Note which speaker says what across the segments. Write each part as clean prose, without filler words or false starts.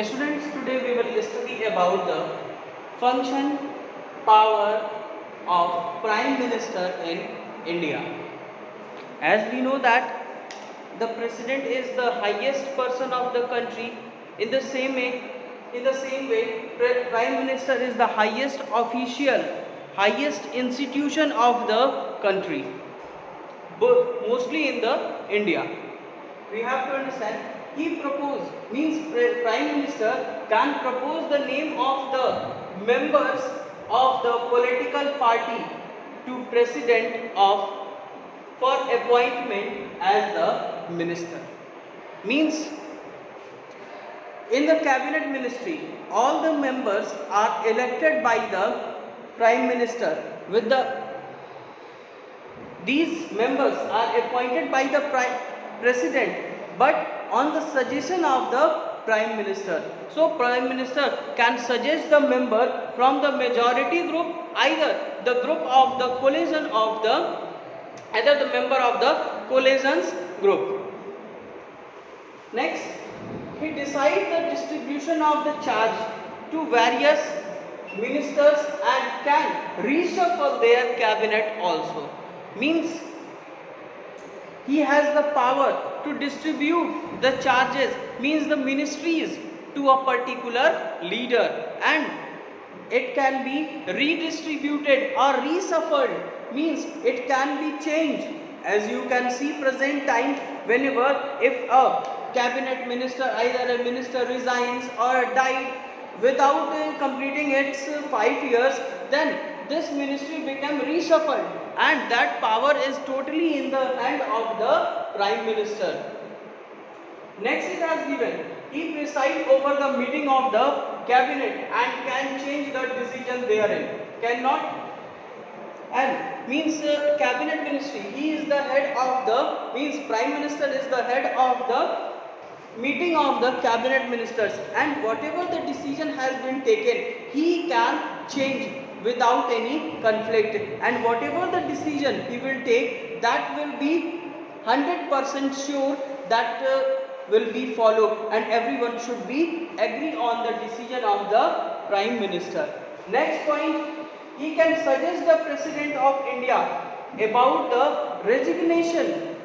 Speaker 1: Students, today we will study about the function, power of Prime Minister in India. As we know that the President is the highest person of the country, in the same way, Prime Minister is the highest official, highest institution of the country, mostly in the India. We have to understand, he propose means Prime Minister can propose the name of the members of the political party to President of for appointment as the minister. Means in the cabinet ministry, all the members are elected by the Prime Minister. These members are appointed by the President, but on the suggestion of the Prime Minister. So Prime Minister can suggest the member from the majority group, either the group of the coalition of the either the member of the coalition's group. Next, he decides the distribution of the charge to various ministers and can reshuffle their cabinet also. Means he has the power to distribute the charges, means the ministries, to a particular leader, and it can be redistributed or reshuffled, means it can be changed. As you can see present times, whenever if a cabinet minister, either a minister resigns or died without completing its 5 years, then this ministry become reshuffled, and that power is totally in the hand of the Prime Minister. Next, it has given, he presides over the meeting of the cabinet and can change the decision therein. Cannot, and means cabinet ministry, he is the head of the, means Prime Minister is the head of the meeting of the cabinet ministers, and whatever the decision has been taken, he can change without any conflict, and whatever the decision he will take, that will be 100% sure that will be followed, and everyone should be agree on the decision of the Prime Minister. Next point, he can suggest the President of India about the resignation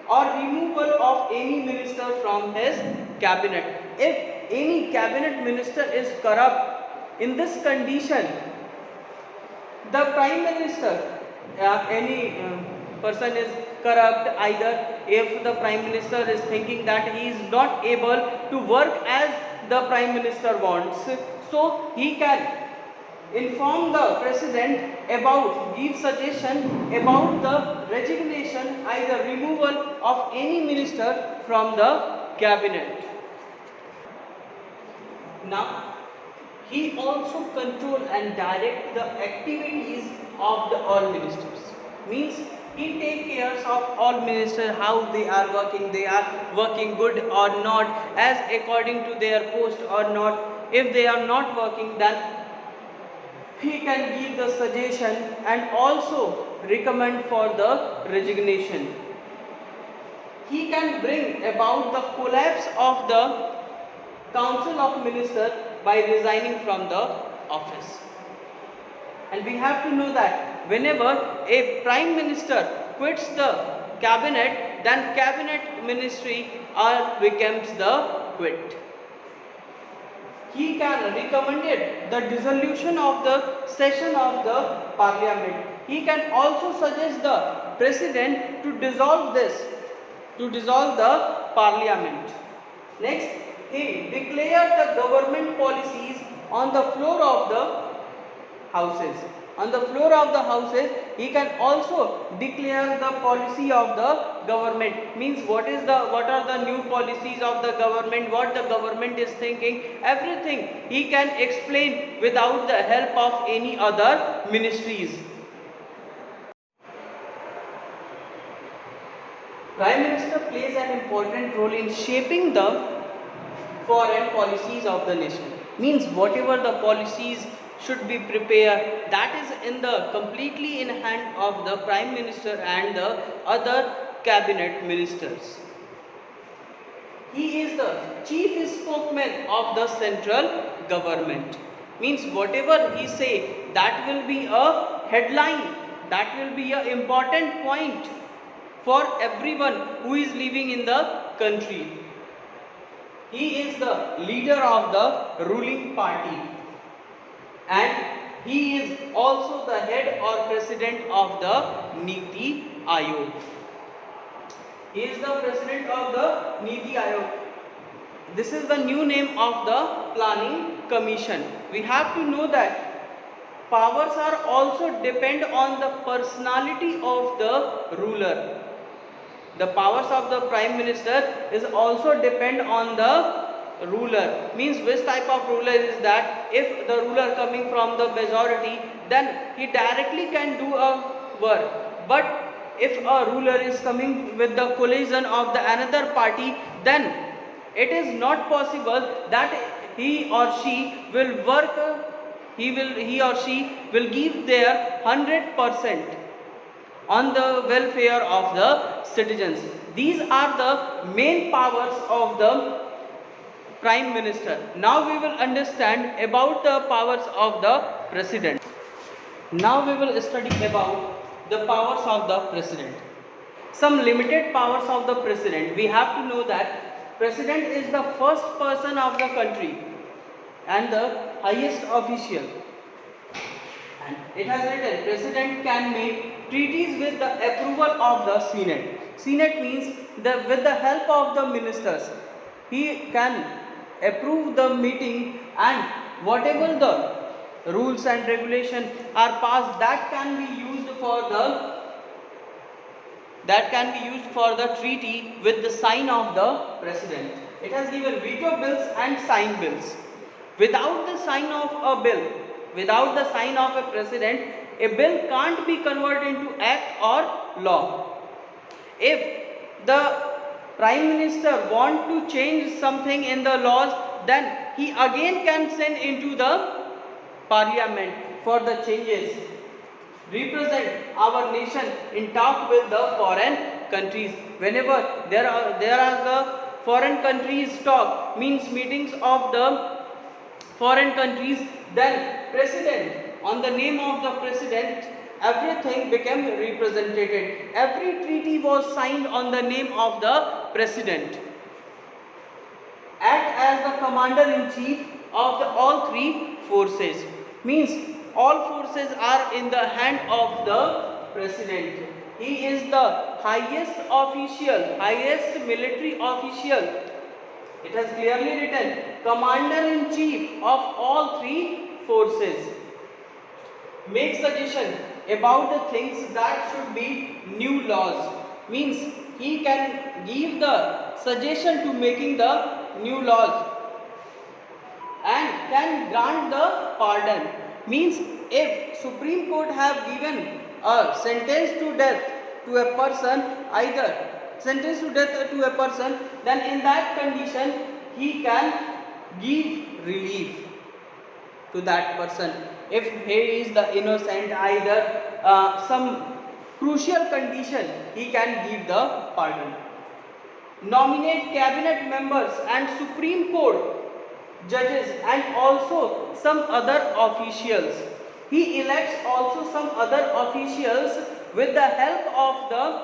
Speaker 1: or removal of any minister from his cabinet. If any cabinet minister is corrupt, in this condition, the Prime Minister, any person is corrupt, either if the Prime Minister is thinking that he is not able to work as the Prime Minister wants, so he can inform the President about, give suggestion about the resignation, either removal of any minister from the cabinet. Now, he also control and direct the activities of the all ministers. Means he take care of all ministers, how they are working good or not, as according to their post or not. If they are not working, then he can give the suggestion and also recommend for the resignation. He can bring about the collapse of the Council of Ministers by resigning from the office. And we have to know that whenever a Prime Minister quits the cabinet, then cabinet ministry becomes the quit. He can recommend the dissolution of the session of the parliament. He can also suggest the president to dissolve the parliament. Next, he declares the government policies on the floor of the houses. On the floor of the houses, he can also declare the policy of the government. Means what are the new policies of the government, what the government is thinking, everything he can explain without the help of any other ministries. Prime Minister plays an important role in shaping the foreign policies of the nation. Means whatever the policies should be prepared, that is completely in hand of the Prime Minister and the other cabinet ministers. he is the chief spokesman of the central government. Means whatever he say, that will be a headline, that will be a important point for everyone who is living in the country. He is the leader of the ruling party, and he is also the head or president of the Niti Aayog. He is the president of the Niti Aayog. This is the new name of the planning commission. We have to know that powers are also depend on the personality of the ruler. The powers of the prime minister is also depend on the ruler. Means which type of ruler is that? If the ruler coming from the majority, then he directly can do a work. But if a ruler is coming with the collision of the another party, then it is not possible that he or she will work, he or she will give their 100% on the welfare of the citizens. These are the main powers of the prime minister. Now we will understand about the powers of the president. Now we will study about the powers of the president. Some limited powers of the president. We have to know that president is the first person of the country and the highest official. And it has written, president can make treaties with the approval of the Senate. Senate means with the help of the ministers, he can approve the meeting, and whatever the rules and regulations are passed, that can be used for the treaty with the sign of the president. It has given veto bills and sign bills. Without the sign of a bill, without the sign of a president, a bill can't be converted into act or law. If the prime minister want to change something in the laws, then he again can send into the parliament for the changes. Represent our nation in talk with the foreign countries. Whenever there are the foreign countries talk, means meetings of the foreign countries, then president, on the name of the president, everything became represented. Every treaty was signed on the name of the president. Act as the commander-in-chief of all three forces. Means all forces are in the hand of the president. He is the highest official, highest military official. It has clearly written, commander-in-chief of all three forces. Make suggestion about the things that should be new laws. Means he can give the suggestion to making the new laws and can grant the pardon. Means if Supreme Court have given a sentence to death to a person, then in that condition he can give relief to that person. If he is the innocent, either some crucial condition, he can give the pardon. Nominate cabinet members and Supreme Court judges and also some other officials. He elects also some other officials with the help of the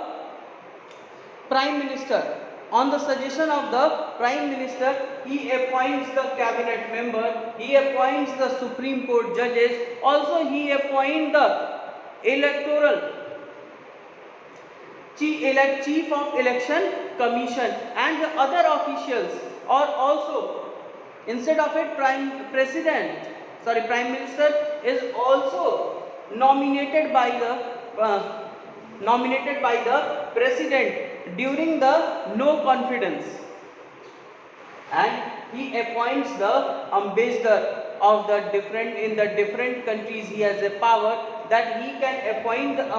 Speaker 1: prime minister. On the suggestion of the prime minister, he appoints the cabinet member, he appoints the Supreme Court judges, also he appoints the electoral chief of election commission and the other officials, or also instead of it prime minister is also nominated by the president during the no confidence, and he appoints the ambassador of the different countries. He has a power that he can appoint the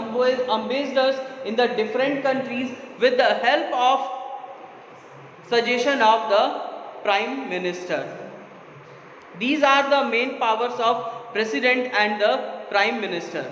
Speaker 1: ambassadors in the different countries with the help of suggestion of the prime minister. These are the main powers of president and the prime minister.